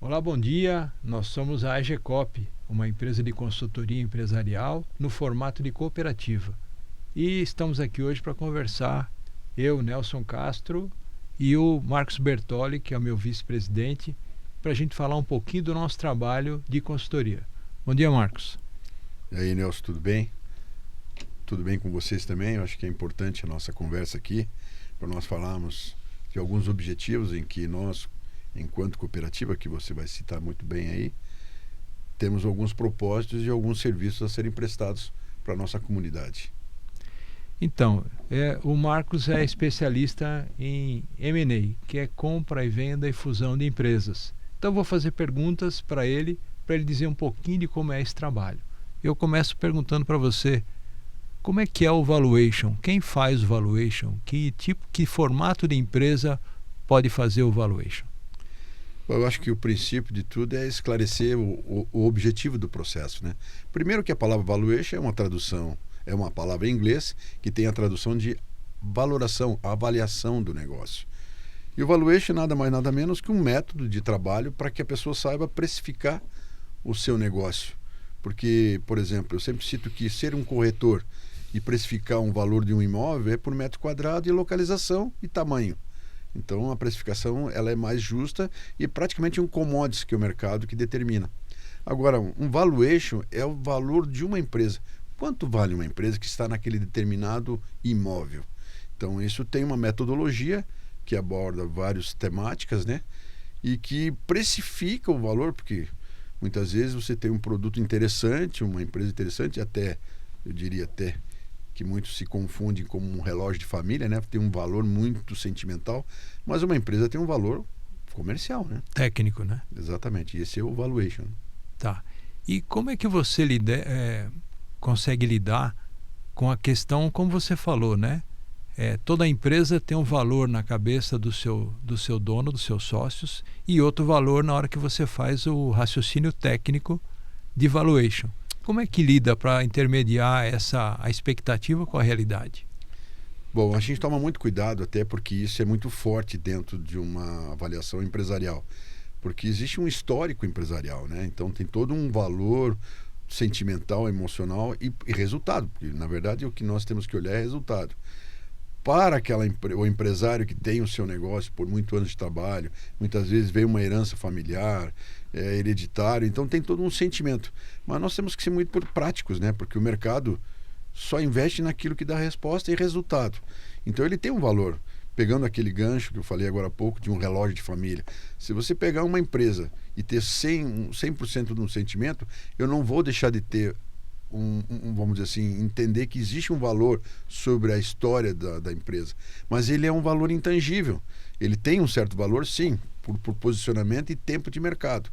Olá, bom dia. Nós somos a AGCOP, uma empresa de consultoria empresarial no formato de cooperativa. E estamos aqui hoje para conversar, eu, Nelson Castro, e o Marcos Bertoli, que é o meu vice-presidente, para a gente falar um pouquinho do nosso trabalho de consultoria. Bom dia, Marcos. E aí, Nelson, tudo bem? Tudo bem com vocês também? Eu acho que é importante a nossa conversa aqui, para nós falarmos de alguns objetivos em que nós, enquanto cooperativa, que você vai citar muito bem aí, temos alguns propósitos e alguns serviços a serem prestados para a nossa comunidade. Então, o Marcos é especialista em M&A, que é compra e venda e fusão de empresas. Então, eu vou fazer perguntas para ele dizer um pouquinho de como é esse trabalho. Eu começo perguntando para você, como é que é o valuation? Quem faz o valuation? Que formato de empresa pode fazer o valuation? Bom, eu acho que o princípio de tudo é esclarecer o objetivo do processo, né? Primeiro que a palavra valuation é uma tradução, é uma palavra em inglês que tem a tradução de valoração, avaliação do negócio. E o valuation nada mais nada menos que um método de trabalho para que a pessoa saiba precificar o seu negócio. Porque, por exemplo, eu sempre cito que ser um corretor e precificar um valor de um imóvel é por metro quadrado e localização e tamanho. Então a precificação ela é mais justa e praticamente um commodity que é o mercado que determina. Agora, um valuation é o valor de uma empresa. Quanto vale uma empresa que está naquele determinado imóvel? Então isso tem uma metodologia que aborda várias temáticas, né? E que precifica o valor, porque muitas vezes você tem um produto interessante, uma empresa interessante, até, eu diria até, que muitos se confundem como um relógio de família, né? Tem um valor muito sentimental, mas uma empresa tem um valor comercial, né? Técnico, né? Exatamente, esse é o valuation. Tá. E como é que você consegue lidar com a questão, como você falou, né? Toda empresa tem um valor na cabeça do seu dono, dos seus sócios, e outro valor na hora que você faz o raciocínio técnico de valuation. Como é que lida para intermediar a expectativa com a realidade? Bom, a gente toma muito cuidado até porque isso é muito forte dentro de uma avaliação empresarial, porque existe um histórico empresarial, né? Então tem todo um valor sentimental, emocional e resultado, porque na verdade o que nós temos que olhar é resultado. Para o empresário que tem o seu negócio por muitos anos de trabalho, muitas vezes vem uma herança familiar, hereditário, então tem todo um sentimento. Mas nós temos que ser muito práticos, né? Porque o mercado só investe naquilo que dá resposta e resultado. Então ele tem um valor. Pegando aquele gancho que eu falei agora há pouco de um relógio de família, se você pegar uma empresa e ter 100% de um sentimento, eu não vou deixar de ter vamos dizer assim, entender que existe um valor sobre a história da empresa, mas ele é um valor intangível. Ele tem um certo valor, sim, por posicionamento e tempo de mercado,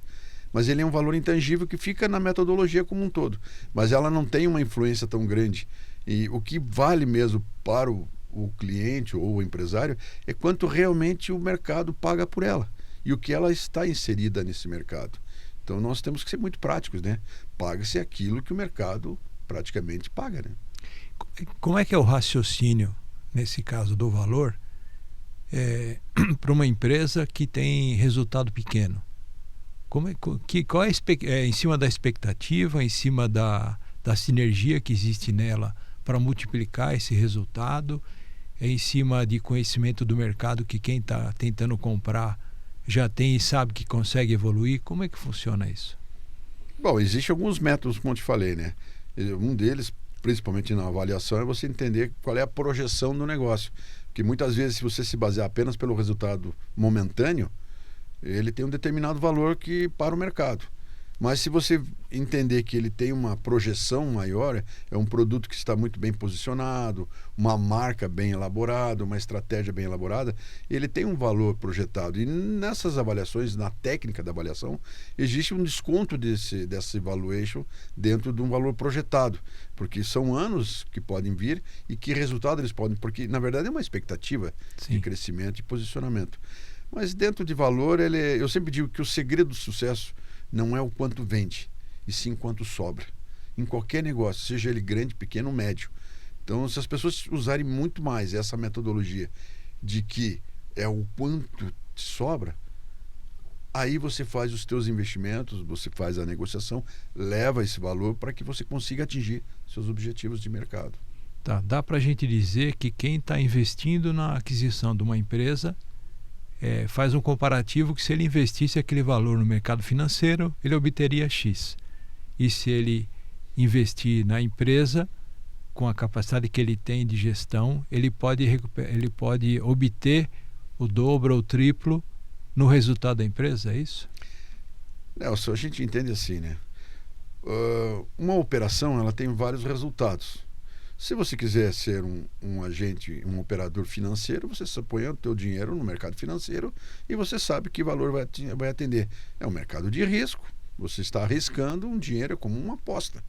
mas ele é um valor intangível que fica na metodologia como um todo, mas ela não tem uma influência tão grande. E o que vale mesmo para o cliente ou o empresário é quanto realmente o mercado paga por ela e o que ela está inserida nesse mercado. Então nós temos que ser muito práticos, né? Paga-se aquilo que o mercado praticamente paga, né? Como é que é o raciocínio, nesse caso do valor, para uma empresa que tem resultado pequeno? Qual é em cima da expectativa, em cima da sinergia que existe nela para multiplicar esse resultado, em cima de conhecimento do mercado que quem está tentando comprar já tem e sabe que consegue evoluir? Como é que funciona isso? Bom, existem alguns métodos, como eu te falei, né? Um deles, principalmente na avaliação, é você entender qual é a projeção do negócio. Porque muitas vezes, se você se basear apenas pelo resultado momentâneo, ele tem um determinado valor para o mercado. Mas se você entender que ele tem uma projeção maior, é um produto que está muito bem posicionado, uma marca bem elaborada, uma estratégia bem elaborada, ele tem um valor projetado. E nessas avaliações, na técnica da avaliação, existe um desconto desse valuation dentro de um valor projetado, porque são anos que podem vir e que resultado eles podem, porque na verdade é uma expectativa Sim. de crescimento e posicionamento. Mas dentro de valor, eu sempre digo que o segredo do sucesso não é o quanto vende, e sim quanto sobra. Em qualquer negócio, seja ele grande, pequeno ou médio. Então, se as pessoas usarem muito mais essa metodologia de que é o quanto sobra, Aí você faz os teus investimentos, você faz a negociação, leva esse valor para que você consiga atingir seus objetivos de mercado. Tá, dá para a gente dizer que quem está investindo na aquisição de uma empresa faz um comparativo que se ele investisse aquele valor no mercado financeiro, ele obteria X. E se ele investir na empresa, com a capacidade que ele tem de gestão, ele pode obter o dobro ou o triplo no resultado da empresa, é isso? Nelson, a gente entende assim, né? Uma operação, ela tem vários resultados. Se você quiser ser um agente, um operador financeiro, você está apoiando o teu dinheiro no mercado financeiro e você sabe que valor vai atender. É um mercado de risco, você está arriscando um dinheiro como uma aposta.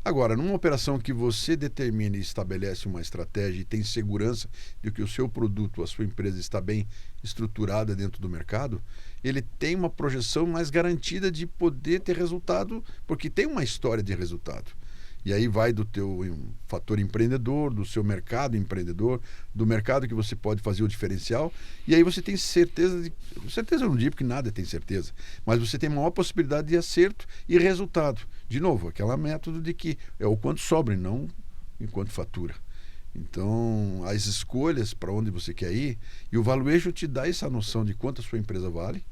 Agora, numa operação que você determina e estabelece uma estratégia e tem segurança de que o seu produto, a sua empresa está bem estruturada dentro do mercado, ele tem uma projeção mais garantida de poder ter resultado, porque tem uma história de resultado. E aí vai do teu fator empreendedor, do seu mercado empreendedor, do mercado que você pode fazer o diferencial. E aí você tem certeza certeza eu não digo porque nada tem certeza, mas você tem maior possibilidade de acerto e resultado. De novo, aquela método de que é o quanto sobra e não enquanto fatura. Então, as escolhas para onde você quer ir, e o valuation te dá essa noção de quanto a sua empresa vale,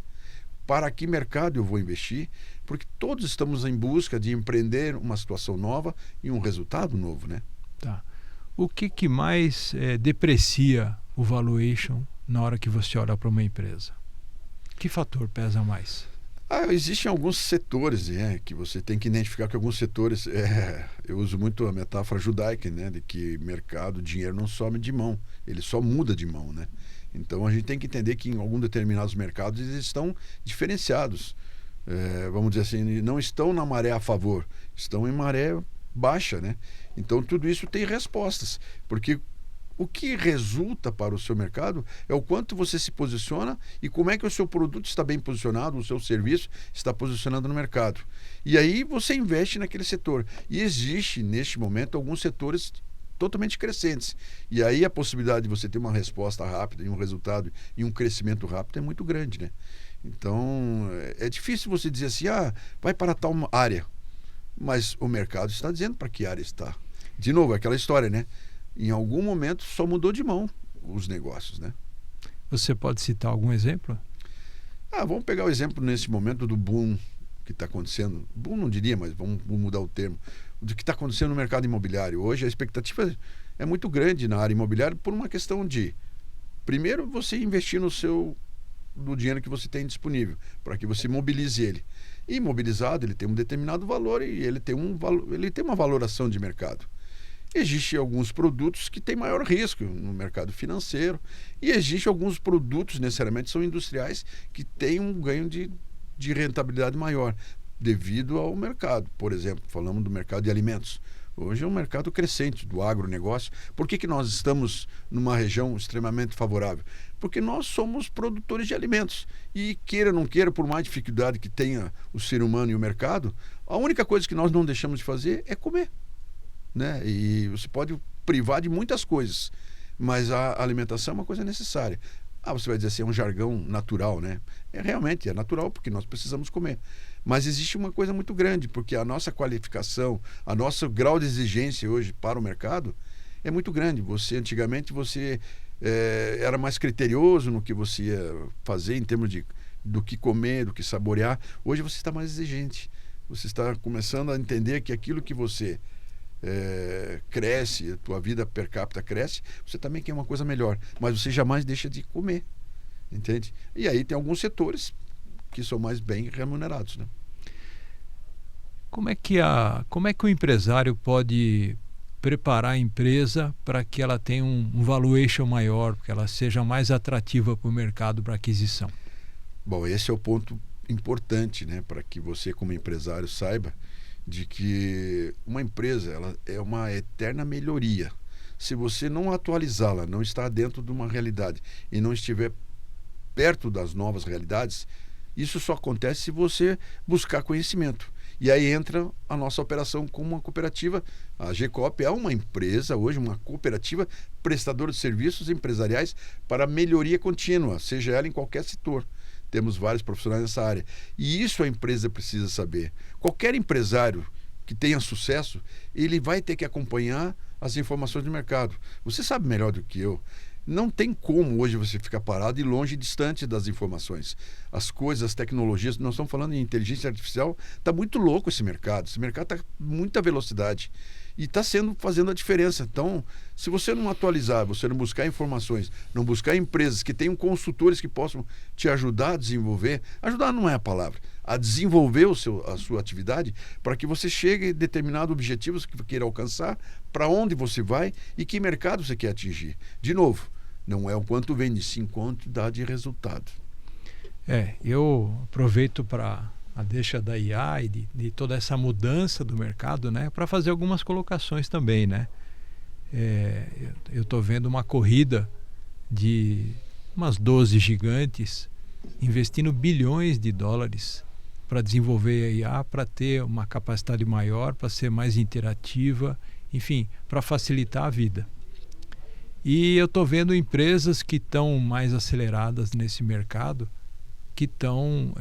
para que mercado eu vou investir, porque todos estamos em busca de empreender uma situação nova e um resultado novo, né? Tá. O que mais deprecia o valuation na hora que você olha para uma empresa? Que fator pesa mais? Existem alguns setores que você tem que identificar que alguns setores, eu uso muito a metáfora judaica, né, de que mercado, dinheiro não some de mão, ele só muda de mão, né? Então a gente tem que entender que em alguns determinados mercados eles estão diferenciados. Vamos dizer assim, não estão na maré a favor, estão em maré baixa, né? Então tudo isso tem respostas, porque o que resulta para o seu mercado é o quanto você se posiciona e como é que o seu produto está bem posicionado, o seu serviço está posicionado no mercado. E aí você investe naquele setor. E existe, neste momento, alguns setores totalmente crescentes. E aí a possibilidade de você ter uma resposta rápida e um resultado e um crescimento rápido é muito grande, né? Então, é difícil você dizer assim, vai para tal área. Mas o mercado está dizendo para que área está. De novo, aquela história, né? Em algum momento só mudou de mão os negócios, né? Você pode citar algum exemplo? Vamos pegar o exemplo nesse momento do boom que está acontecendo. Boom não diria, mas vamos mudar o termo. Do que está acontecendo no mercado imobiliário. Hoje a expectativa é muito grande na área imobiliária por uma questão de, primeiro, você investir no dinheiro que você tem disponível, para que você mobilize ele. E mobilizado, ele tem um determinado valor e ele tem uma valoração de mercado. Existem alguns produtos que têm maior risco no mercado financeiro e existem alguns produtos, necessariamente são industriais, que têm um ganho de rentabilidade maior devido ao mercado. Por exemplo, falamos do mercado de alimentos. Hoje é um mercado crescente do agronegócio. Por que nós estamos numa região extremamente favorável? Porque nós somos produtores de alimentos. E queira ou não queira, por mais dificuldade que tenha o ser humano e o mercado, a única coisa que nós não deixamos de fazer é comer, né? E você pode privar de muitas coisas, mas a alimentação é uma coisa necessária. Você vai dizer assim, é um jargão natural, né? Realmente é natural, porque nós precisamos comer. Mas existe uma coisa muito grande, porque a nossa qualificação, a nosso grau de exigência hoje para o mercado é muito grande. Antigamente, você era mais criterioso no que você ia fazer em termos do que comer, do que saborear. Hoje você está mais exigente. Você está começando a entender que aquilo que você cresce, a tua vida per capita cresce, você também quer uma coisa melhor, mas você jamais deixa de comer, entende? E aí tem alguns setores que são mais bem remunerados, né? Como é que o empresário pode preparar a empresa para que ela tenha um valuation maior, que ela seja mais atrativa para o mercado para aquisição? Bom, esse é o ponto importante, né, para que você como empresário saiba de que uma empresa ela é uma eterna melhoria. Se você não atualizá-la, não estar dentro de uma realidade e não estiver perto das novas realidades, isso só acontece se você buscar conhecimento. E aí entra a nossa operação como uma cooperativa. A GCOP é uma empresa, hoje uma cooperativa prestadora de serviços empresariais para melhoria contínua, seja ela em qualquer setor. temos vários profissionais nessa área. E isso a empresa precisa saber. Qualquer empresário que tenha sucesso, ele vai ter que acompanhar as informações do mercado. Você sabe melhor do que eu. Não tem como hoje você ficar parado e longe, distante das informações. As coisas, as tecnologias, nós estamos falando em inteligência artificial, está muito louco esse mercado. Esse mercado está com muita velocidade e está fazendo a diferença. Então, se você não atualizar, você não buscar informações, não buscar empresas que tenham consultores que possam te ajudar a desenvolver, ajudar não é a palavra, a desenvolver a sua atividade para que você chegue a determinados objetivos que queira alcançar, para onde você vai e que mercado você quer atingir. De novo, não é o quanto vende, sim quanto dá de resultado. Eu aproveito para a deixa da IA e de toda essa mudança do mercado, né, para fazer algumas colocações também, né? Eu estou vendo uma corrida de umas 12 gigantes investindo bilhões de dólares para desenvolver a IA, para ter uma capacidade maior, para ser mais interativa, enfim, para facilitar a vida. E eu estou vendo empresas que estão mais aceleradas nesse mercado, que estão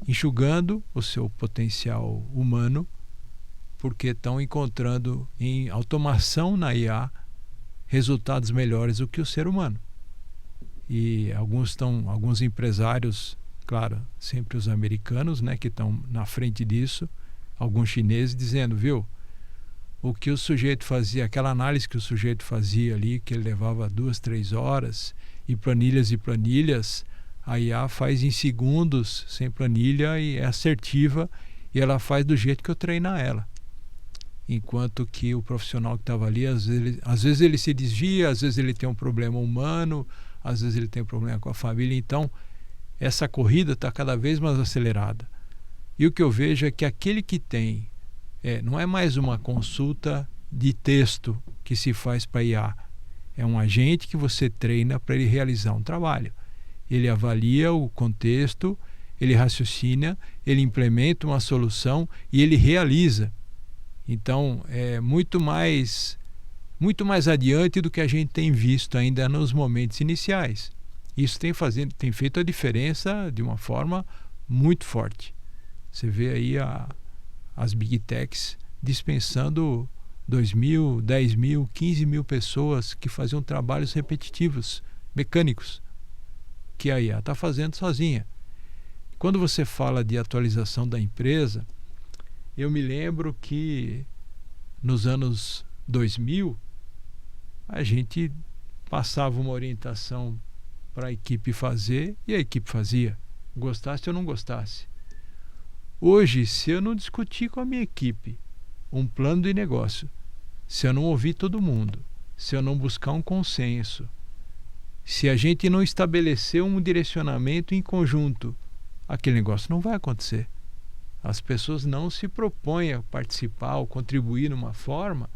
enxugando o seu potencial humano, porque estão encontrando em automação na IA resultados melhores do que o ser humano. E alguns empresários, claro, sempre os americanos, né, que estão na frente disso, alguns chineses dizendo, viu, o que o sujeito fazia, aquela análise que o sujeito fazia ali, que ele levava 2, 3 horas, e planilhas, a IA faz em segundos, sem planilha, e é assertiva, e ela faz do jeito que eu treinar ela. Enquanto que o profissional que estava ali, às vezes ele se desvia, às vezes ele tem um problema humano, às vezes ele tem um problema com a família. Então, essa corrida está cada vez mais acelerada. E o que eu vejo é que aquele que tem, não é mais uma consulta de texto que se faz para IA, é um agente que você treina para ele realizar um trabalho. Ele avalia o contexto, ele raciocina, ele implementa uma solução e ele realiza. Então, é muito mais adiante do que a gente tem visto ainda nos momentos iniciais. Isso tem feito a diferença de uma forma muito forte. Você vê aí as Big Techs dispensando 2.000, 10.000, 15.000 pessoas que faziam trabalhos repetitivos, mecânicos, que a IA está fazendo sozinha. Quando você fala de atualização da empresa, eu me lembro que nos anos 2000 a gente passava uma orientação para a equipe fazer e a equipe fazia, gostasse ou não gostasse. Hoje, se eu não discutir com a minha equipe um plano de negócio, se eu não ouvir todo mundo, se eu não buscar um consenso, se a gente não estabelecer um direcionamento em conjunto, aquele negócio não vai acontecer. As pessoas não se propõem a participar ou contribuir numa forma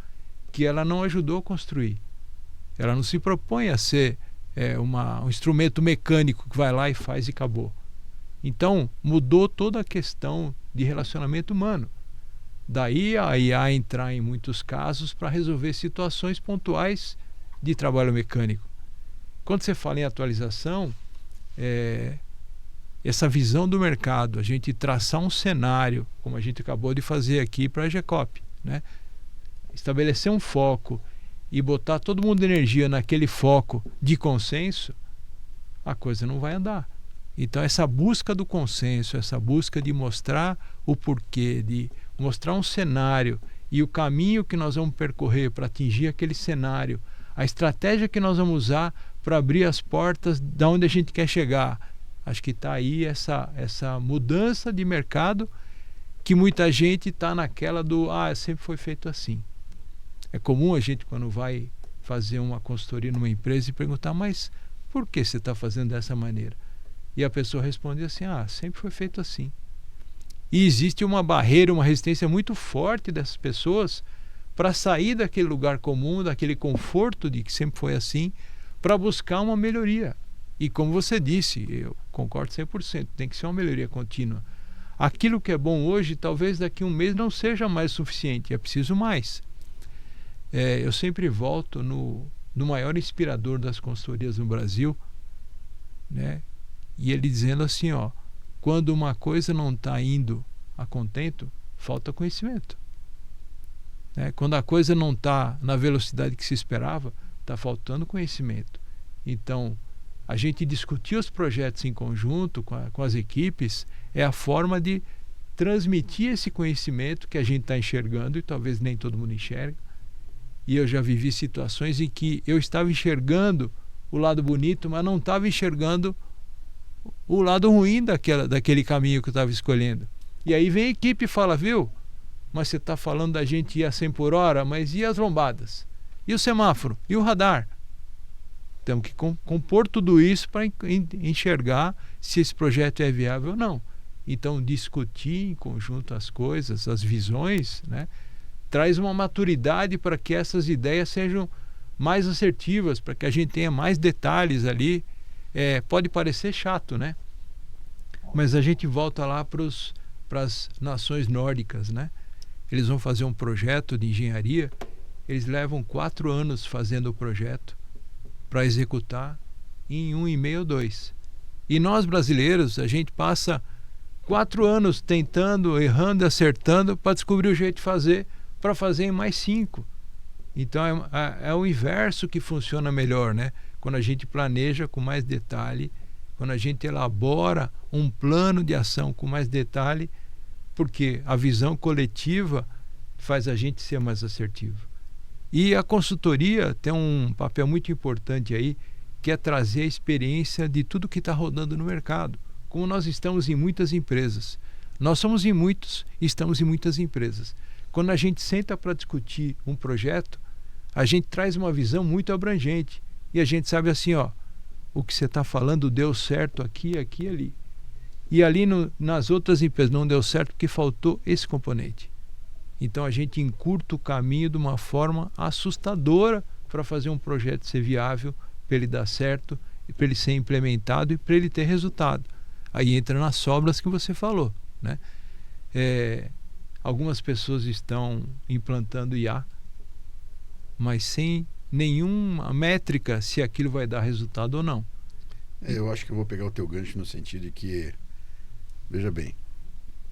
que ela não ajudou a construir. Ela não se propõe a ser um instrumento mecânico que vai lá e faz e acabou. Então, mudou toda a questão de relacionamento humano. Daí a IA entrar em muitos casos para resolver situações pontuais de trabalho mecânico. Quando você fala em atualização, essa visão do mercado, a gente traçar um cenário, como a gente acabou de fazer aqui para a GECOP, né? Estabelecer um foco e botar todo mundo de energia naquele foco de consenso, a coisa não vai andar. Então essa busca do consenso, essa busca de mostrar o porquê, de mostrar um cenário e o caminho que nós vamos percorrer para atingir aquele cenário, a estratégia que nós vamos usar para abrir as portas de onde a gente quer chegar. Acho que está aí essa mudança de mercado que muita gente está naquela do sempre foi feito assim. É comum a gente, quando vai fazer uma consultoria numa empresa, e perguntar, mas por que você está fazendo dessa maneira? E a pessoa responde assim, sempre foi feito assim. E existe uma barreira, uma resistência muito forte dessas pessoas para sair daquele lugar comum, daquele conforto de que sempre foi assim, para buscar uma melhoria. E como você disse, eu concordo 100%, tem que ser uma melhoria contínua. Aquilo que é bom hoje, talvez daqui a um mês não seja mais suficiente, é preciso mais. Eu sempre volto no maior inspirador das consultorias no Brasil, né, E ele dizendo assim, ó, quando uma coisa não está indo a contento, falta conhecimento. Quando a coisa não está na velocidade que se esperava, está faltando conhecimento. Então, a gente discutir os projetos em conjunto com as equipes é a forma de transmitir esse conhecimento que a gente está enxergando e talvez nem todo mundo enxerga. E eu já vivi situações em que eu estava enxergando o lado bonito, mas não estava enxergando o lado ruim daquele caminho que eu estava escolhendo. E aí vem a equipe e fala, viu, mas você está falando da gente ir a 100 por hora, mas e as lombadas? E o semáforo? E o radar? Temos que compor tudo isso para enxergar se esse projeto é viável ou não. Então, discutir em conjunto as coisas, as visões, traz uma maturidade para que essas ideias sejam mais assertivas, para que a gente tenha mais detalhes ali. Pode parecer chato, mas a gente volta lá para as nações nórdicas, Eles vão fazer um projeto de engenharia, eles levam 4 anos fazendo o projeto para executar em 1,5 ou 2. E nós brasileiros, a gente passa 4 anos tentando, errando, acertando para descobrir o jeito de fazer, para fazer em mais 5. Então é o inverso que funciona melhor, Quando a gente planeja com mais detalhe, quando a gente elabora um plano de ação com mais detalhe, porque a visão coletiva faz a gente ser mais assertivo. E a consultoria tem um papel muito importante aí, que é trazer a experiência de tudo que está rodando no mercado. Como nós estamos em muitas empresas. Nós somos em muitos e estamos em muitas empresas. Quando a gente senta para discutir um projeto, a gente traz uma visão muito abrangente. E a gente sabe assim, ó, o que você está falando deu certo aqui, aqui e ali. E ali nas outras empresas não deu certo porque faltou esse componente. Então a gente encurta o caminho de uma forma assustadora para fazer um projeto ser viável, para ele dar certo, para ele ser implementado e para ele ter resultado. Aí entra nas sobras que você falou, Algumas pessoas estão implantando IA, mas sem nenhuma métrica se aquilo vai dar resultado ou não. Eu acho que eu vou pegar o teu gancho no sentido de que, veja bem,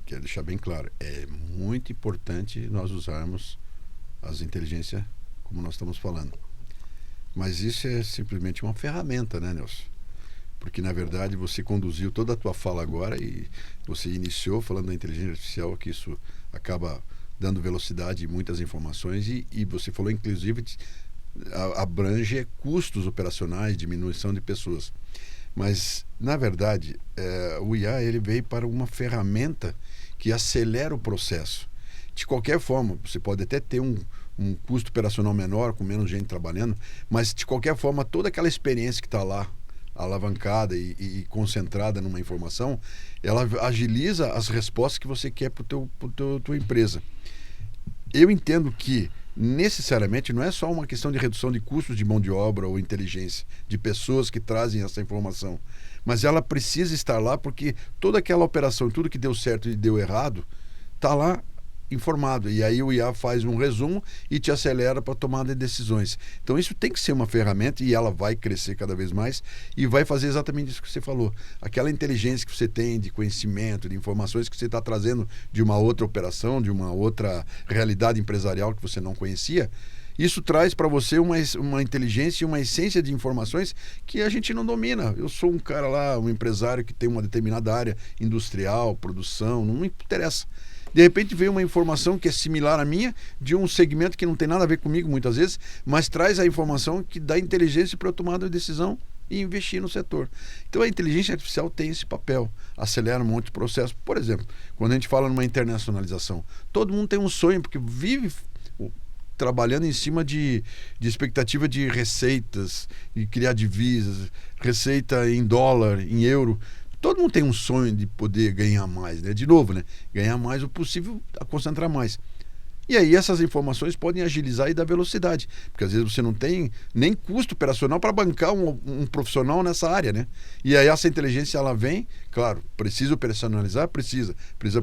quero deixar bem claro, é muito importante nós usarmos as inteligências como nós estamos falando. Mas isso é simplesmente uma ferramenta, Nelson? Porque, na verdade, você conduziu toda a tua fala agora e você iniciou falando da inteligência artificial, que isso acaba dando velocidade em muitas informações e você falou, inclusive, abrange custos operacionais, diminuição de pessoas. Mas, na verdade, o IA ele veio para uma ferramenta que acelera o processo. De qualquer forma, você pode até ter um custo operacional menor, com menos gente trabalhando, mas, de qualquer forma, toda aquela experiência que está lá, alavancada e concentrada numa informação, ela agiliza as respostas que você quer para a tua empresa. Eu entendo que necessariamente não é só uma questão de redução de custos de mão de obra ou inteligência de pessoas que trazem essa informação, mas ela precisa estar lá porque toda aquela operação, tudo que deu certo e deu errado, está lá informado, e aí o IA faz um resumo e te acelera para a tomada de decisões. Então isso tem que ser uma ferramenta e ela vai crescer cada vez mais e vai fazer exatamente isso que você falou. Aquela inteligência que você tem de conhecimento, de informações que você está trazendo de uma outra operação, de uma outra realidade empresarial que você não conhecia, isso traz para você uma inteligência e uma essência de informações que a gente não domina. Eu sou um cara lá, um empresário que tem uma determinada área industrial, produção, não me interessa. De repente veio uma informação que é similar à minha, de um segmento que não tem nada a ver comigo muitas vezes, mas traz a informação que dá inteligência para eu tomar a decisão e investir no setor. Então a inteligência artificial tem esse papel, acelera um monte de processo. Por exemplo, quando a gente fala numa internacionalização, todo mundo tem um sonho, porque vive trabalhando em cima de expectativa de receitas, e criar divisas, receita em dólar, em euro. Todo mundo tem um sonho de poder ganhar mais, De novo, ganhar mais o possível, a concentrar mais. E aí essas informações podem agilizar e dar velocidade, porque às vezes você não tem nem custo operacional para bancar um profissional nessa área, E aí essa inteligência, ela vem, claro, precisa operacionalizar, precisa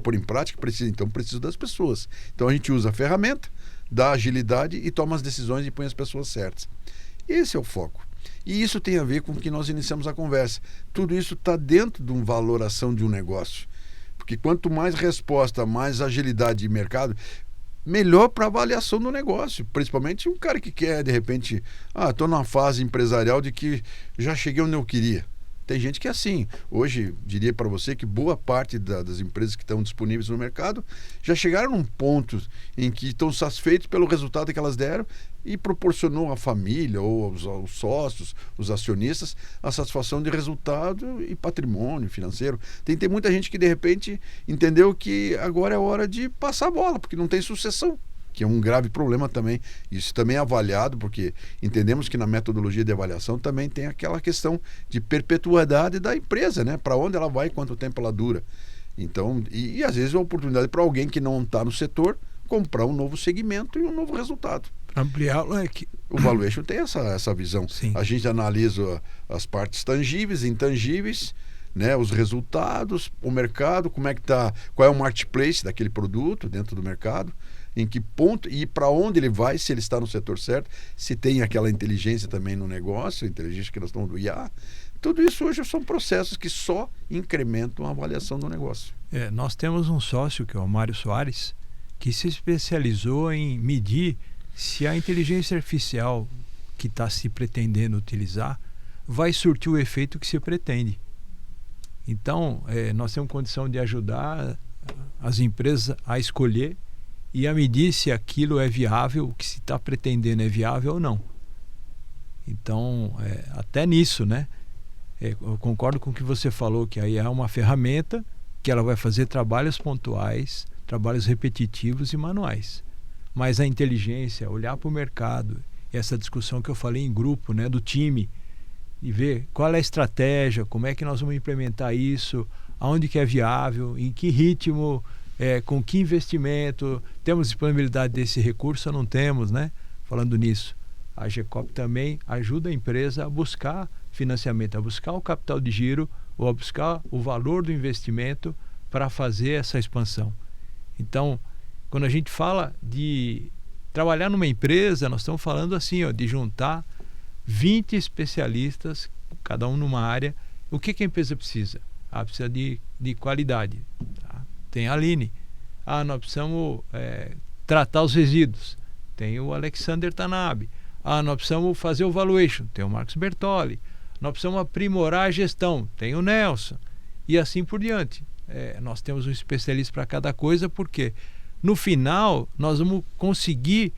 pôr em prática, então precisa das pessoas. Então a gente usa a ferramenta, dá agilidade e toma as decisões e põe as pessoas certas. Esse é o foco. E isso tem a ver com o que nós iniciamos a conversa. Tudo isso está dentro de uma valoração de um negócio. Porque quanto mais resposta, mais agilidade de mercado, melhor para a avaliação do negócio. Principalmente um cara que quer, de repente, estou numa fase empresarial de que já cheguei onde eu queria. Tem gente que é assim. Hoje, diria para você que boa parte das empresas que estão disponíveis no mercado já chegaram num ponto em que estão satisfeitos pelo resultado que elas deram e proporcionou à família ou aos sócios, os acionistas, a satisfação de resultado e patrimônio financeiro. Tem muita gente que, de repente, entendeu que agora é hora de passar a bola, porque não tem sucessão, que é um grave problema também. Isso também é avaliado, porque entendemos que na metodologia de avaliação também tem aquela questão de perpetuidade da empresa, né? Para onde ela vai e quanto tempo ela dura. Então, e às vezes é uma oportunidade para alguém que não está no setor comprar um novo segmento e um novo resultado. Ampliar o leque. O valuation tem essa visão. Sim. A gente analisa as partes tangíveis, intangíveis, né, os resultados, o mercado, como é que tá, qual é o marketplace daquele produto dentro do mercado, em que ponto e para onde ele vai, se ele está no setor certo, se tem aquela inteligência também no negócio, a inteligência que nós estamos do IA. Tudo isso hoje são processos que só incrementam a avaliação do negócio. Nós temos um sócio, que é o Mário Soares, que se especializou em medir se a inteligência artificial que está se pretendendo utilizar vai surtir o efeito que se pretende. Então, nós temos condição de ajudar as empresas a escolher e a medir se aquilo é viável, o que se está pretendendo é viável ou não. Então, até nisso, né? Eu concordo com o que você falou, que aí é uma ferramenta que ela vai fazer trabalhos pontuais, trabalhos repetitivos e manuais. Mas a inteligência, olhar para o mercado, essa discussão que eu falei em grupo, né, do time, e ver qual é a estratégia, como é que nós vamos implementar isso, aonde que é viável, em que ritmo, com que investimento, temos disponibilidade desse recurso ou não temos, né? Falando nisso, a GCOP também ajuda a empresa a buscar financiamento, a buscar o capital de giro ou a buscar o valor do investimento para fazer essa expansão. Então, quando a gente fala de trabalhar numa empresa, nós estamos falando assim, de juntar 20 especialistas, cada um numa área. O que a empresa precisa? Precisa de qualidade. Tá? Tem a Aline. Nós precisamos tratar os resíduos. Tem o Alexander Tanabe. Nós precisamos fazer o valuation. Tem o Marcos Bertoli. Nós precisamos aprimorar a gestão. Tem o Nelson. E assim por diante. Nós temos um especialista para cada coisa, porque no final nós vamos conseguir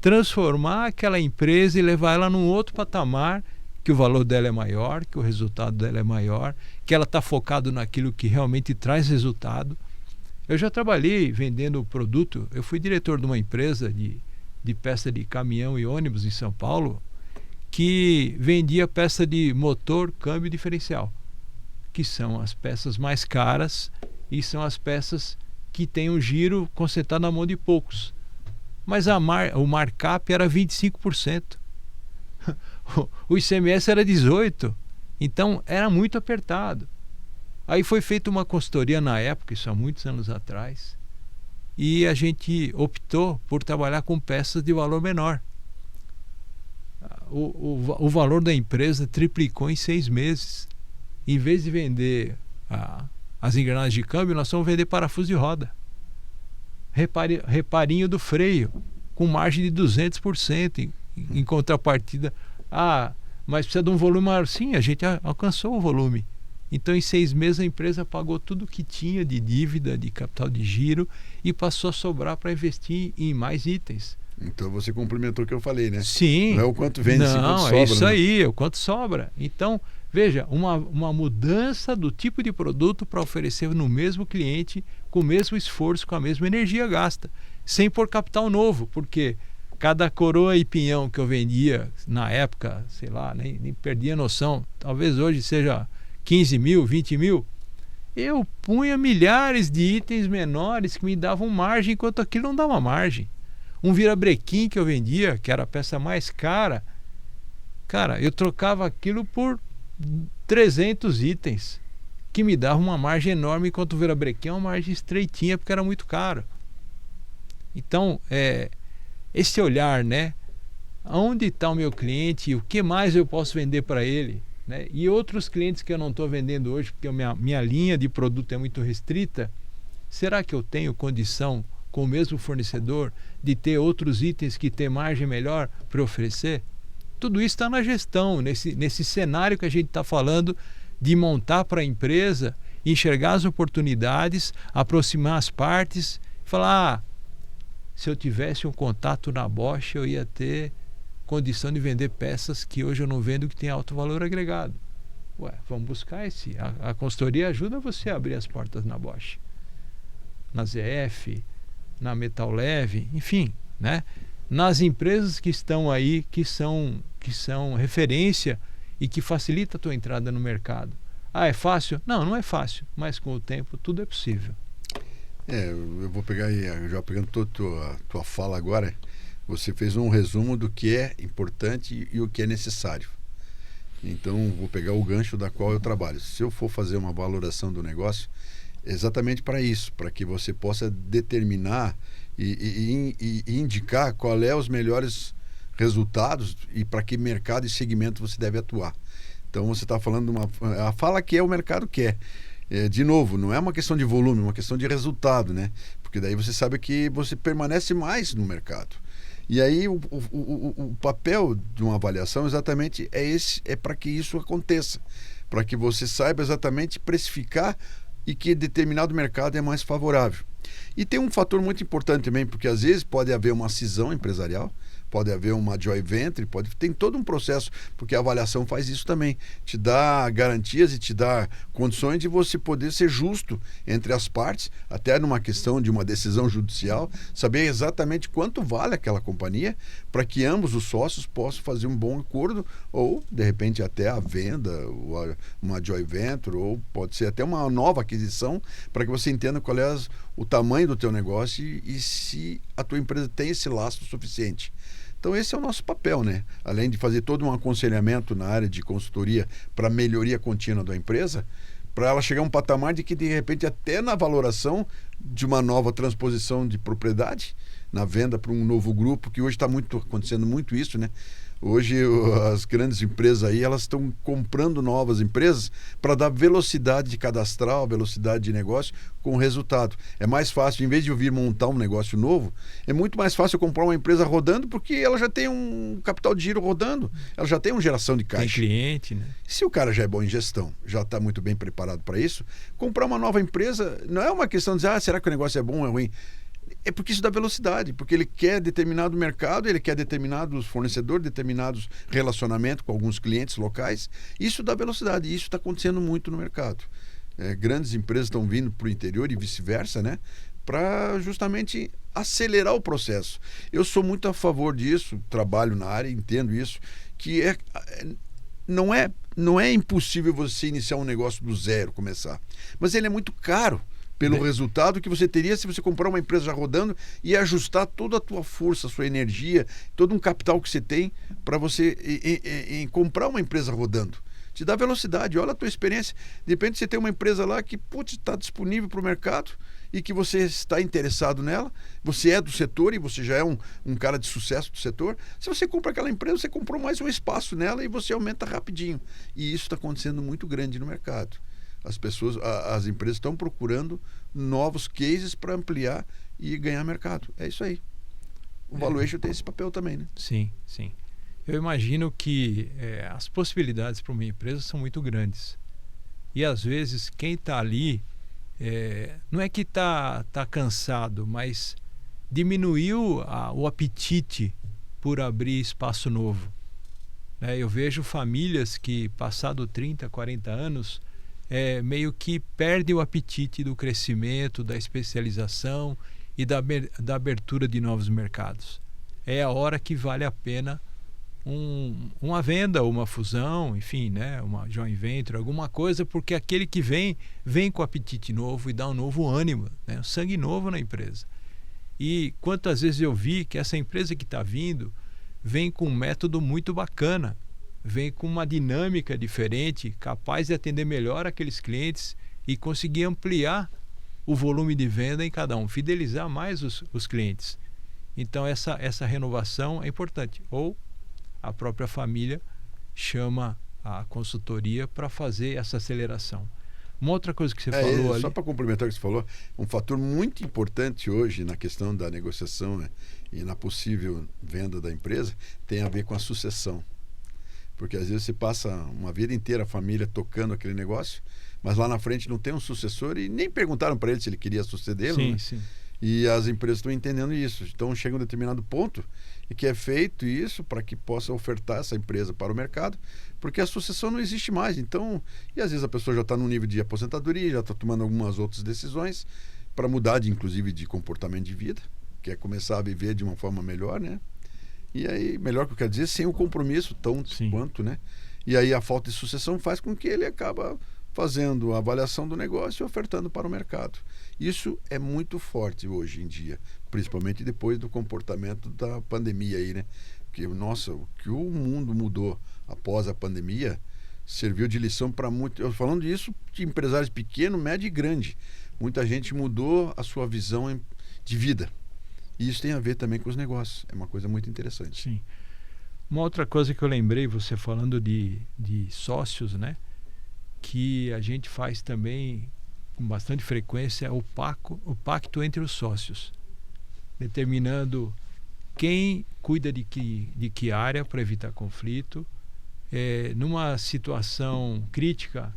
transformar aquela empresa e levar ela num outro patamar, que o valor dela é maior, que o resultado dela é maior, que ela está focado naquilo que realmente traz resultado. Eu já trabalhei vendendo produto, eu fui diretor de uma empresa de peça de caminhão e ônibus em São Paulo, que vendia peça de motor, câmbio e diferencial, que são as peças mais caras e são as peças que têm um giro concentrado na mão de poucos. Mas o markup era 25%. O ICMS era 18%. Então era muito apertado. Aí foi feita uma consultoria na época, isso há muitos anos atrás, e a gente optou por trabalhar com peças de valor menor. O valor da empresa triplicou em 6 meses. Em vez de vender as engrenagens de câmbio, nós vamos vender parafuso de roda. Reparinho do freio, com margem de 200%, em contrapartida. Mas precisa de um volume maior. Sim, a gente alcançou o volume. Então, em 6 meses, a empresa pagou tudo que tinha de dívida, de capital de giro, e passou a sobrar para investir em mais itens. Então, você complementou o que eu falei, né? Sim. Não é o quanto vende, sim, quanto sobra. É isso, né? aí, é o quanto sobra. Então, veja, uma mudança do tipo de produto para oferecer no mesmo cliente, com o mesmo esforço, com a mesma energia gasta, sem pôr capital novo, porque cada coroa e pinhão que eu vendia na época, sei lá, nem perdia a noção, talvez hoje seja 15 mil, 20 mil, eu punha milhares de itens menores que me davam margem, enquanto aquilo não dava margem. Um virabrequim que eu vendia, que era a peça mais cara, cara, eu trocava aquilo por 300 itens, que me dava uma margem enorme, enquanto o virabrequim é uma margem estreitinha, porque era muito caro. Então, esse olhar, né, Onde está o meu cliente? O que mais eu posso vender para ele? Né? E outros clientes que eu não estou vendendo hoje, porque a minha linha de produto é muito restrita, será que eu tenho condição, com o mesmo fornecedor, de ter outros itens que têm margem melhor para oferecer? Tudo isso está na gestão, nesse cenário que a gente está falando de montar para a empresa, enxergar as oportunidades, aproximar as partes, falar, se eu tivesse um contato na Bosch, eu ia ter condição de vender peças que hoje eu não vendo, que tem alto valor agregado. Ué, vamos buscar esse. A consultoria ajuda você a abrir as portas na Bosch, na ZF, na Metal Leve, enfim, né? Nas empresas que estão aí, que são referência e que facilita a tua entrada no mercado. Ah, é fácil? Não, não é fácil, mas com o tempo tudo é possível. Eu vou pegar aí, já pegando toda a tua fala agora, você fez um resumo do que é importante e o que é necessário. Então, vou pegar o gancho da qual eu trabalho. Se eu for fazer uma valoração do negócio, é exatamente para isso, para que você possa determinar e indicar qual é os melhores resultados e para que mercado e segmento você deve atuar. Então, você está falando a fala que é o mercado quer. De novo, não é uma questão de volume, é uma questão de resultado, né? Porque daí você sabe que você permanece mais no mercado. E aí o papel de uma avaliação exatamente é para que isso aconteça, para que você saiba exatamente precificar e que determinado mercado é mais favorável. E tem um fator muito importante também, porque às vezes pode haver uma cisão empresarial, pode haver uma joint venture, tem todo um processo, porque a avaliação faz isso também, te dá garantias e te dá condições de você poder ser justo entre as partes, até numa questão de uma decisão judicial, saber exatamente quanto vale aquela companhia, para que ambos os sócios possam fazer um bom acordo, ou de repente até a venda, ou uma joint venture, ou pode ser até uma nova aquisição, para que você entenda qual é o tamanho do teu negócio e se a tua empresa tem esse lastro suficiente. Então esse é o nosso papel, né? Além de fazer todo um aconselhamento na área de consultoria para melhoria contínua da empresa, para ela chegar a um patamar de que de repente até na valoração de uma nova transposição de propriedade, na venda para um novo grupo, que hoje está acontecendo muito isso, né? Hoje as grandes empresas aí, elas estão comprando novas empresas para dar velocidade de cadastral, velocidade de negócio com resultado. É mais fácil, em vez de eu vir montar um negócio novo, é muito mais fácil eu comprar uma empresa rodando, porque ela já tem um capital de giro rodando, ela já tem uma geração de caixa. Tem cliente, né? Se o cara já é bom em gestão, já está muito bem preparado para isso, comprar uma nova empresa não é uma questão de dizer, será que o negócio é bom ou é ruim? É porque isso dá velocidade, porque ele quer determinado mercado, ele quer determinados fornecedores, determinados relacionamentos com alguns clientes locais. Isso dá velocidade, e isso está acontecendo muito no mercado. Grandes empresas estão vindo para o interior e vice-versa, né? Para justamente acelerar o processo. Eu sou muito a favor disso, trabalho na área, entendo isso, que não é impossível você iniciar um negócio do zero, começar. Mas ele é muito caro. Pelo resultado que você teria se você comprar uma empresa já rodando e ajustar toda a tua força, a sua energia, todo um capital que você tem para você em comprar uma empresa rodando. Te dá velocidade, olha a tua experiência. De repente você tem uma empresa lá que está disponível para o mercado e que você está interessado nela, você é do setor e você já é um cara de sucesso do setor. Se você compra aquela empresa, você comprou mais um espaço nela e você aumenta rapidinho. E isso está acontecendo muito grande no mercado. As empresas estão procurando novos cases para ampliar e ganhar mercado. É isso aí. O valuation tem esse papel também, né? Sim, sim. Eu imagino que as possibilidades para uma empresa são muito grandes. E às vezes quem está ali não é que está cansado, mas diminuiu o apetite por abrir espaço novo. Eu vejo famílias que, passado 30, 40 anos, meio que perde o apetite do crescimento, da especialização e da abertura de novos mercados. É a hora que vale a pena uma venda, uma fusão, enfim, né, uma joint venture, alguma coisa, porque aquele que vem com apetite novo e dá um novo ânimo, né, um sangue novo na empresa. E quantas vezes eu vi que essa empresa que está vindo vem com um método muito bacana, vem com uma dinâmica diferente, capaz de atender melhor aqueles clientes e conseguir ampliar o volume de venda em cada um, fidelizar mais os clientes. Então essa renovação é importante. Ou a própria família chama a consultoria para fazer essa aceleração. Uma outra coisa que você falou ali... Só para complementar o que você falou, um fator muito importante hoje na questão da negociação, né, e na possível venda da empresa tem a ver com a sucessão. Porque às vezes você passa uma vida inteira a família tocando aquele negócio, mas lá na frente não tem um sucessor e nem perguntaram para ele se ele queria sucedê-lo. Sim, né? sim. E as empresas estão entendendo isso. Então chega um determinado ponto e que é feito isso para que possa ofertar essa empresa para o mercado, porque a sucessão não existe mais. Então, e às vezes a pessoa já está num nível de aposentadoria, já está tomando algumas outras decisões para mudar, inclusive, de comportamento de vida, quer começar a viver de uma forma melhor, né? E aí, melhor que eu quero dizer, sem o compromisso tão quanto, né? E aí a falta de sucessão faz com que ele acaba fazendo a avaliação do negócio e ofertando para o mercado. Isso é muito forte hoje em dia, principalmente depois do comportamento da pandemia aí, né? Porque, nossa, o que o mundo mudou após a pandemia serviu de lição para muito. Eu falando isso de empresários pequeno, médio e grande. Muita gente mudou a sua visão de vida. E isso tem a ver também com os negócios. É uma coisa muito interessante. Sim. Uma outra coisa que eu lembrei, você falando de sócios, né? Que a gente faz também com bastante frequência o pacto entre os sócios, determinando quem cuida de que área para evitar conflito. Numa situação crítica,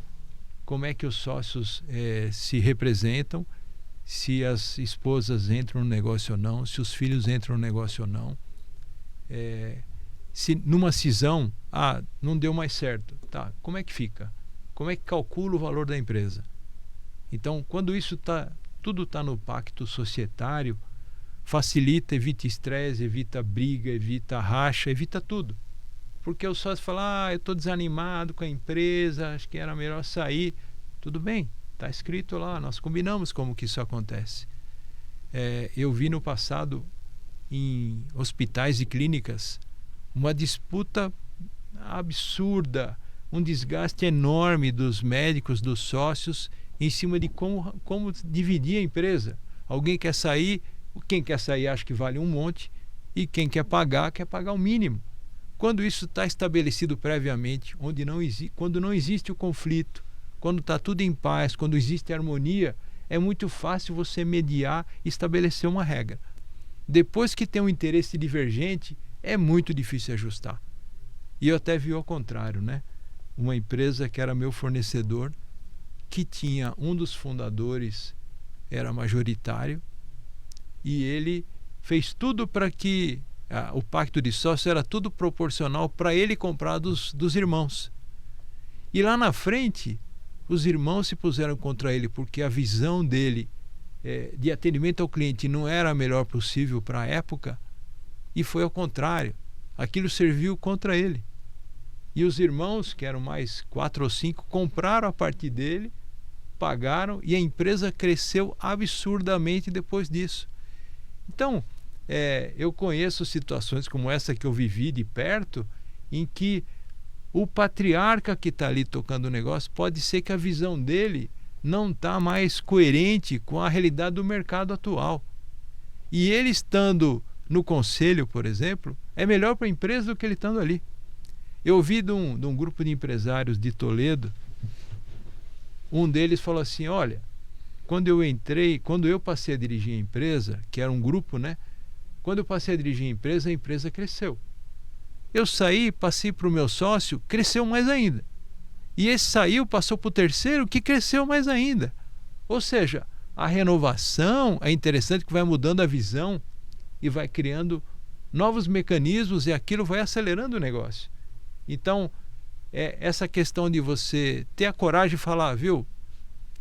como é que os sócios se representam, se as esposas entram no negócio ou não, se os filhos entram no negócio ou não. Se numa cisão, não deu mais certo, tá, como é que fica? Como é que calcula o valor da empresa? Então, quando isso tudo está no pacto societário, facilita, evita estresse, evita briga, evita racha, evita tudo. Porque o sócio fala, eu estou desanimado com a empresa, acho que era melhor sair. Tudo bem, está escrito lá, nós combinamos como que isso acontece. Eu vi no passado, em hospitais e clínicas, uma disputa absurda, um desgaste enorme dos médicos, dos sócios, em cima de como dividir a empresa. Alguém quer sair, quem quer sair acha que vale um monte, e quem quer pagar o mínimo. Quando isso está estabelecido previamente, quando não existe o conflito, quando está tudo em paz, quando existe harmonia, é muito fácil você mediar e estabelecer uma regra. Depois que tem um interesse divergente, é muito difícil ajustar. E eu até vi ao contrário, né? Uma empresa que era meu fornecedor, que tinha um dos fundadores, era majoritário, e ele fez tudo para que o pacto de sócio era tudo proporcional para ele comprar dos irmãos. E lá na frente, os irmãos se puseram contra ele, porque a visão dele de atendimento ao cliente não era a melhor possível para a época, e foi ao contrário. Aquilo serviu contra ele. E os irmãos, que eram mais 4 ou 5, compraram a partir dele, pagaram, e a empresa cresceu absurdamente depois disso. Então, eu conheço situações como essa que eu vivi de perto, em que o patriarca que está ali tocando o negócio, pode ser que a visão dele não está mais coerente com a realidade do mercado atual. E ele estando no conselho, por exemplo, é melhor para a empresa do que ele estando ali. Eu ouvi de um grupo de empresários de Toledo, um deles falou assim, olha, quando eu passei a dirigir a empresa, que era um grupo, né? Quando eu passei a dirigir a empresa cresceu. Eu saí, passei para o meu sócio, cresceu mais ainda. E esse saiu, passou para o terceiro, que cresceu mais ainda. Ou seja, a renovação é interessante, que vai mudando a visão e vai criando novos mecanismos, e aquilo vai acelerando o negócio. Então, essa questão de você ter a coragem de falar, viu?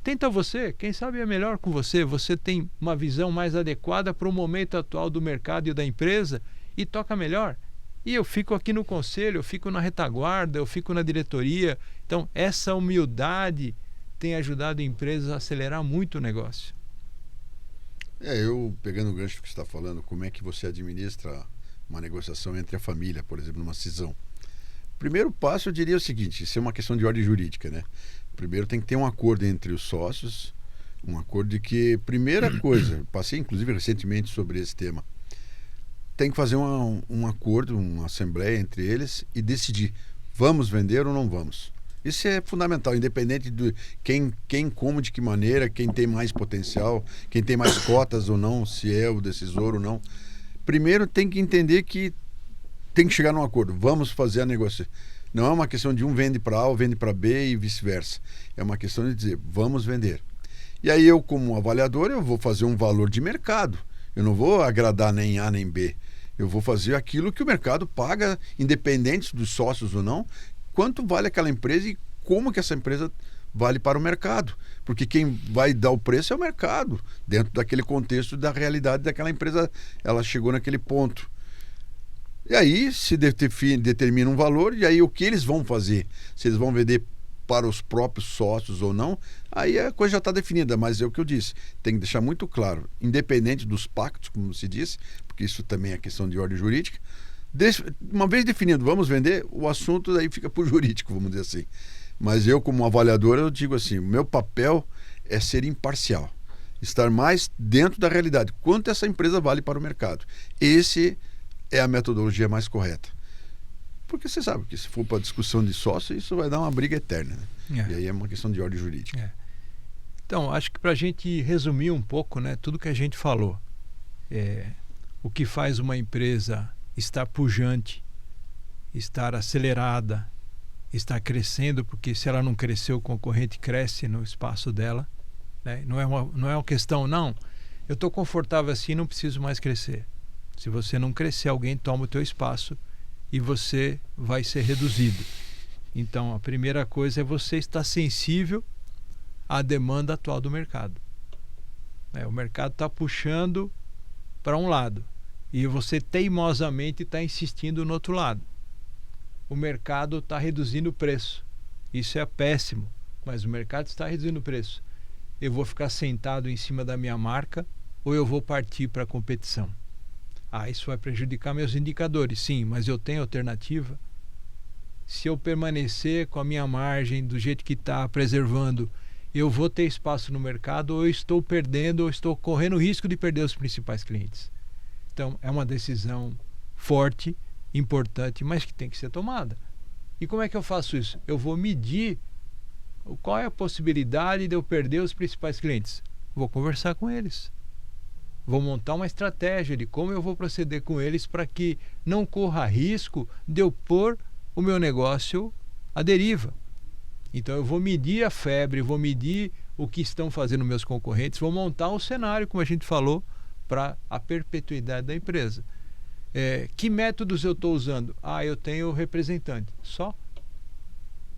Tenta você, quem sabe é melhor com você. Você tem uma visão mais adequada para o momento atual do mercado e da empresa e toca melhor. E eu fico aqui no conselho, eu fico na retaguarda, eu fico na diretoria. Então, essa humildade tem ajudado empresas a acelerar muito o negócio. Eu, pegando o gancho que você está falando, como é que você administra uma negociação entre a família, por exemplo, numa cisão? Primeiro passo, eu diria o seguinte, isso é uma questão de ordem jurídica, né? Primeiro tem que ter um acordo entre os sócios, um acordo de que, primeira coisa, passei inclusive recentemente sobre esse tema, tem que fazer um acordo, uma assembleia entre eles e decidir, vamos vender ou não vamos. Isso é fundamental, independente de quem como, de que maneira, quem tem mais potencial, quem tem mais cotas ou não, se é o decisor ou não. Primeiro tem que entender que tem que chegar num acordo, vamos fazer a negociação. Não é uma questão de um vende para A ou vende para B e vice-versa. É uma questão de dizer, vamos vender. E aí eu, como avaliador, eu vou fazer um valor de mercado. Eu não vou agradar nem A nem B. Eu vou fazer aquilo que o mercado paga, independente dos sócios ou não, quanto vale aquela empresa e como que essa empresa vale para o mercado. Porque quem vai dar o preço é o mercado, dentro daquele contexto da realidade daquela empresa, ela chegou naquele ponto. E aí se determina um valor, e aí o que eles vão fazer? Se eles vão vender para os próprios sócios ou não, aí a coisa já está definida, mas é o que eu disse, tem que deixar muito claro, independente dos pactos, como se disse, porque isso também é questão de ordem jurídica, uma vez definido, vamos vender, o assunto aí fica para o jurídico, vamos dizer assim. Mas eu, como avaliador, eu digo assim, o meu papel é ser imparcial, estar mais dentro da realidade, quanto essa empresa vale para o mercado. Esse é a metodologia mais correta. Porque você sabe que se for para discussão de sócio, isso vai dar uma briga eterna, né? E aí é uma questão de ordem jurídica. Então, acho que para a gente resumir um pouco, né, tudo que a gente falou, o que faz uma empresa estar pujante, estar acelerada, estar crescendo, porque se ela não crescer, o concorrente cresce no espaço dela, né? Não é uma questão, não, eu estou confortável assim, não preciso mais crescer. Se você não crescer, alguém toma o teu espaço e você vai ser reduzido. Então, a primeira coisa é você estar sensível à demanda atual do mercado. O mercado está puxando para um lado e você teimosamente está insistindo no outro lado. O mercado está reduzindo o preço. Isso é péssimo, mas o mercado está reduzindo o preço. Eu vou ficar sentado em cima da minha marca ou eu vou partir para a competição? Isso vai prejudicar meus indicadores, sim, mas eu tenho alternativa. Se eu permanecer com a minha margem do jeito que está, preservando, eu vou ter espaço no mercado ou eu estou perdendo ou estou correndo o risco de perder os principais clientes. Então, é uma decisão forte, importante, mas que tem que ser tomada. E como é que eu faço isso? Eu vou medir qual é a possibilidade de eu perder os principais clientes. Vou conversar com eles. Vou montar uma estratégia de como eu vou proceder com eles para que não corra risco de eu pôr o meu negócio à deriva. Então eu vou medir a febre, vou medir o que estão fazendo meus concorrentes, vou montar um cenário, como a gente falou, para a perpetuidade da empresa. Que métodos eu estou usando? Eu tenho representante. Só?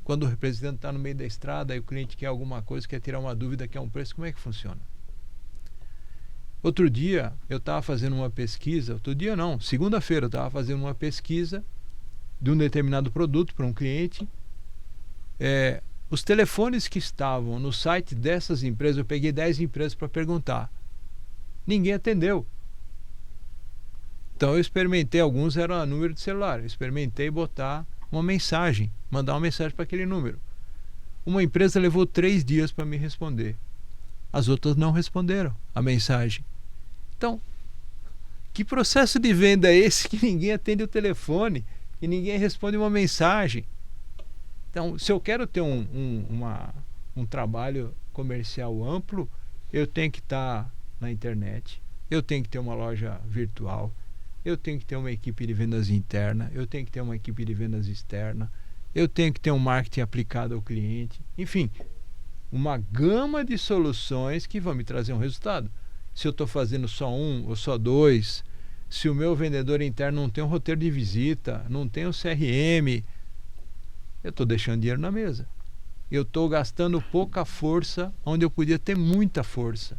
Quando o representante está no meio da estrada e o cliente quer alguma coisa, quer tirar uma dúvida, quer um preço, como é que funciona? Outro dia eu estava fazendo uma pesquisa, segunda-feira eu estava fazendo uma pesquisa de um determinado produto para um cliente. Os telefones que estavam no site dessas empresas, eu peguei 10 empresas para perguntar. Ninguém atendeu. Então eu experimentei, alguns eram número de celular, eu experimentei botar uma mensagem, mandar uma mensagem para aquele número. Uma empresa levou 3 dias para me responder. As outras não responderam a mensagem. Então, que processo de venda é esse que ninguém atende o telefone e ninguém responde uma mensagem? Então, se eu quero ter um trabalho comercial amplo, eu tenho que estar na internet, eu tenho que ter uma loja virtual, eu tenho que ter uma equipe de vendas interna, eu tenho que ter uma equipe de vendas externa, eu tenho que ter um marketing aplicado ao cliente, enfim, uma gama de soluções que vão me trazer um resultado. Se eu estou fazendo só um ou só 2, se o meu vendedor interno não tem um roteiro de visita, não tem um CRM, eu estou deixando dinheiro na mesa. Eu estou gastando pouca força onde eu podia ter muita força.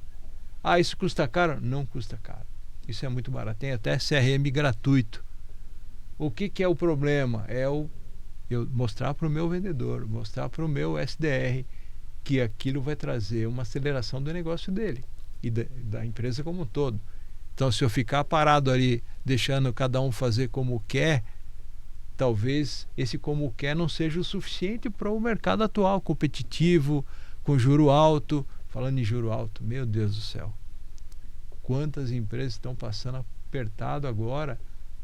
Isso custa caro? Não custa caro. Isso é muito barato. Tem até CRM gratuito. O que é o problema? Eu mostrar para o meu vendedor, mostrar para o meu SDR que aquilo vai trazer uma aceleração do negócio dele e da empresa como um todo. Então, se eu ficar parado ali, deixando cada um fazer como quer, talvez esse como quer não seja o suficiente para o mercado atual, competitivo, com juro alto. Falando em juro alto, meu Deus do céu, quantas empresas estão passando apertado agora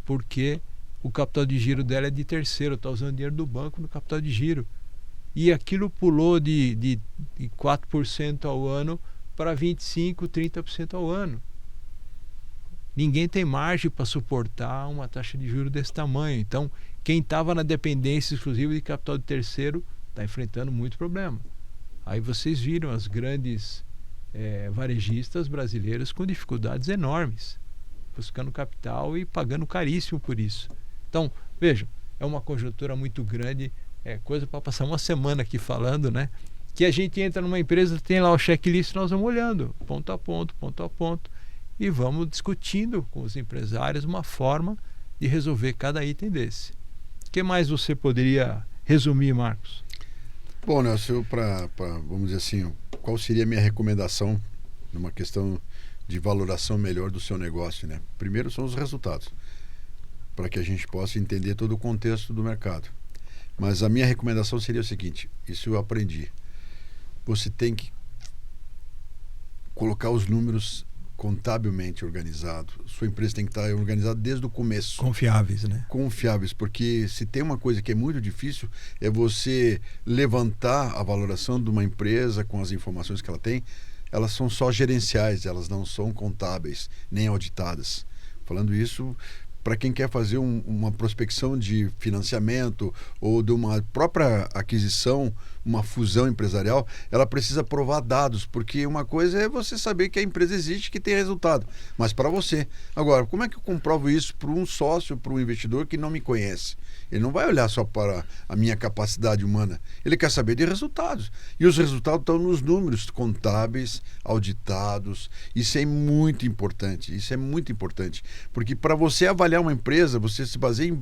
porque o capital de giro dela é de terceiro, está usando dinheiro do banco no capital de giro. E aquilo pulou de 4% ao ano para 25%, 30% ao ano. Ninguém tem margem para suportar uma taxa de juros desse tamanho. Então, quem estava na dependência exclusiva de capital de terceiro está enfrentando muito problema. Aí vocês viram as grandes varejistas brasileiros com dificuldades enormes, buscando capital e pagando caríssimo por isso. Então, vejam, é uma conjuntura muito grande, é coisa para passar uma semana aqui falando, né? Que a gente entra numa empresa, tem lá o checklist, nós vamos olhando, ponto a ponto, e vamos discutindo com os empresários uma forma de resolver cada item desse. O que mais você poderia resumir, Marcos? Bom, Nelson, vamos dizer assim, qual seria a minha recomendação numa questão de valoração melhor do seu negócio, né? Primeiro são os resultados, para que a gente possa entender todo o contexto do mercado. Mas a minha recomendação seria o seguinte, isso eu aprendi. Você tem que colocar os números contabilmente organizados. Sua empresa tem que estar organizada desde o começo. Confiáveis, né? Confiáveis, porque se tem uma coisa que é muito difícil, é você levantar a valoração de uma empresa com as informações que ela tem. Elas são só gerenciais, elas não são contábeis, nem auditadas. Falando isso, para quem quer fazer uma prospecção de financiamento ou de uma própria aquisição, uma fusão empresarial, ela precisa provar dados, porque uma coisa é você saber que a empresa existe, que tem resultado, mas para você. Agora, como é que eu comprovo isso para um sócio, para um investidor que não me conhece? Ele não vai olhar só para a minha capacidade humana, ele quer saber de resultados. E os resultados estão nos números contábeis, auditados. Isso é muito importante, porque para você avaliar uma empresa, você se baseia em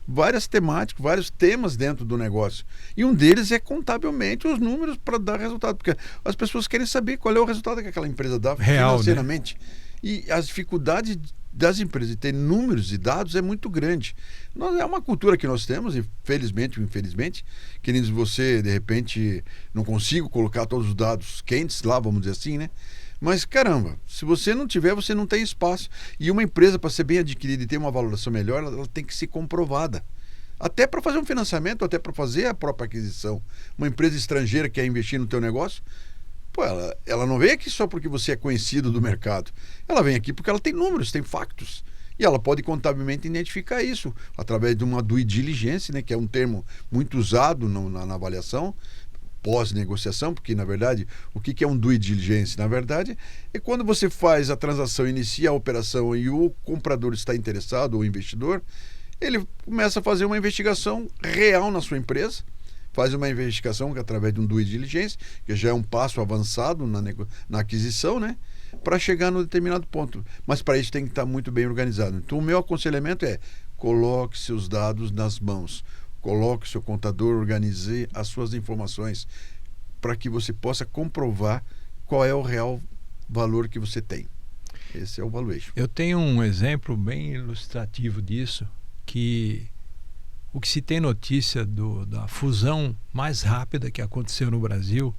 várias temáticas, vários temas dentro do negócio. E um deles é contabilmente os números para dar resultado, porque as pessoas querem saber qual é o resultado que aquela empresa dá real, financeiramente. Né? E as dificuldades das empresas de ter números e dados é muito grande. É uma cultura que nós temos, infelizmente ou infelizmente, que você, de repente, não consigo colocar todos os dados quentes lá, vamos dizer assim, né? Mas, caramba, se você não tiver, você não tem espaço. E uma empresa, para ser bem adquirida e ter uma valoração melhor, ela tem que ser comprovada. Até para fazer um financiamento, até para fazer a própria aquisição. Uma empresa estrangeira que quer investir no teu negócio, pô, ela não vem aqui só porque você é conhecido do mercado. Ela vem aqui porque ela tem números, tem factos. E ela pode contabilmente identificar isso através de uma due diligence, né, que é um termo muito usado na avaliação, pós-negociação, porque, na verdade, o que é um due diligence? Na verdade, é quando você faz a transação, inicia a operação e o comprador está interessado, ou o investidor, ele começa a fazer uma investigação real na sua empresa, faz uma investigação através de um due diligence, que já é um passo avançado na aquisição, né? Para chegar no determinado ponto. Mas para isso tem que estar muito bem organizado. Então, o meu aconselhamento é: coloque seus dados nas mãos. Coloque seu contador, organize as suas informações para que você possa comprovar qual é o real valor que você tem. Esse é o valuation. Eu tenho um exemplo bem ilustrativo disso, que o que se tem notícia da fusão mais rápida que aconteceu no Brasil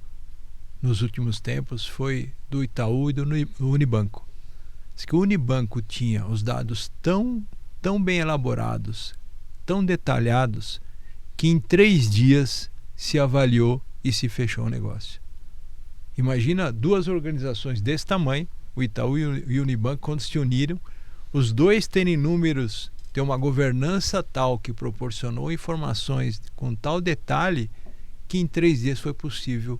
nos últimos tempos foi do Itaú e do Unibanco. Diz que o Unibanco tinha os dados tão bem elaborados, tão detalhados, que em 3 dias se avaliou e se fechou o negócio. Imagina duas organizações desse tamanho, o Itaú e o Unibanco, quando se uniram, os dois terem números, ter uma governança tal que proporcionou informações com tal detalhe que em 3 dias foi possível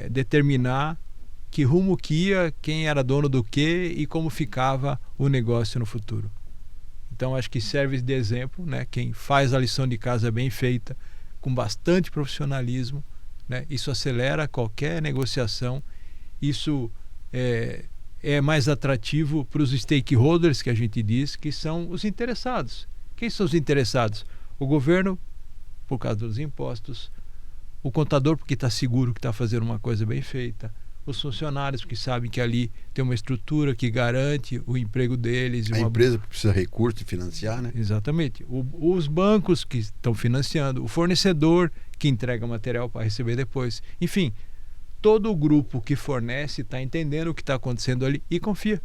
determinar que rumo que ia, quem era dono do que e como ficava o negócio no futuro. Então acho que serve de exemplo, né? Quem faz a lição de casa bem feita, com bastante profissionalismo, né? Isso acelera qualquer negociação, isso é mais atrativo para os stakeholders, que a gente diz, que são os interessados. Quem são os interessados? O governo, por causa dos impostos, o contador, porque está seguro que está fazendo uma coisa bem feita, os funcionários que sabem que ali tem uma estrutura que garante o emprego deles. A empresa precisa de recurso de financiar, né? Exatamente. Os bancos que estão financiando, o fornecedor que entrega material para receber depois. Enfim, todo o grupo que fornece está entendendo o que está acontecendo ali e confia.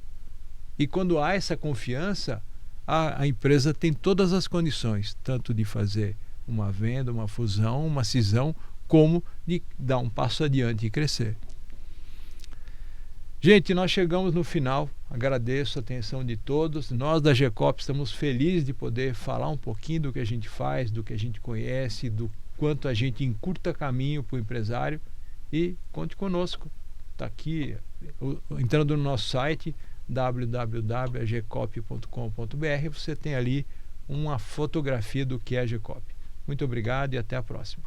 E quando há essa confiança, a empresa tem todas as condições, tanto de fazer uma venda, uma fusão, uma cisão, como de dar um passo adiante e crescer. Gente, nós chegamos no final. Agradeço a atenção de todos. Nós da GECOP estamos felizes de poder falar um pouquinho do que a gente faz, do que a gente conhece, do quanto a gente encurta caminho para o empresário. E conte conosco. Está aqui, entrando no nosso site www.gcop.com.br, você tem ali uma fotografia do que é a GECOP. Muito obrigado e até a próxima.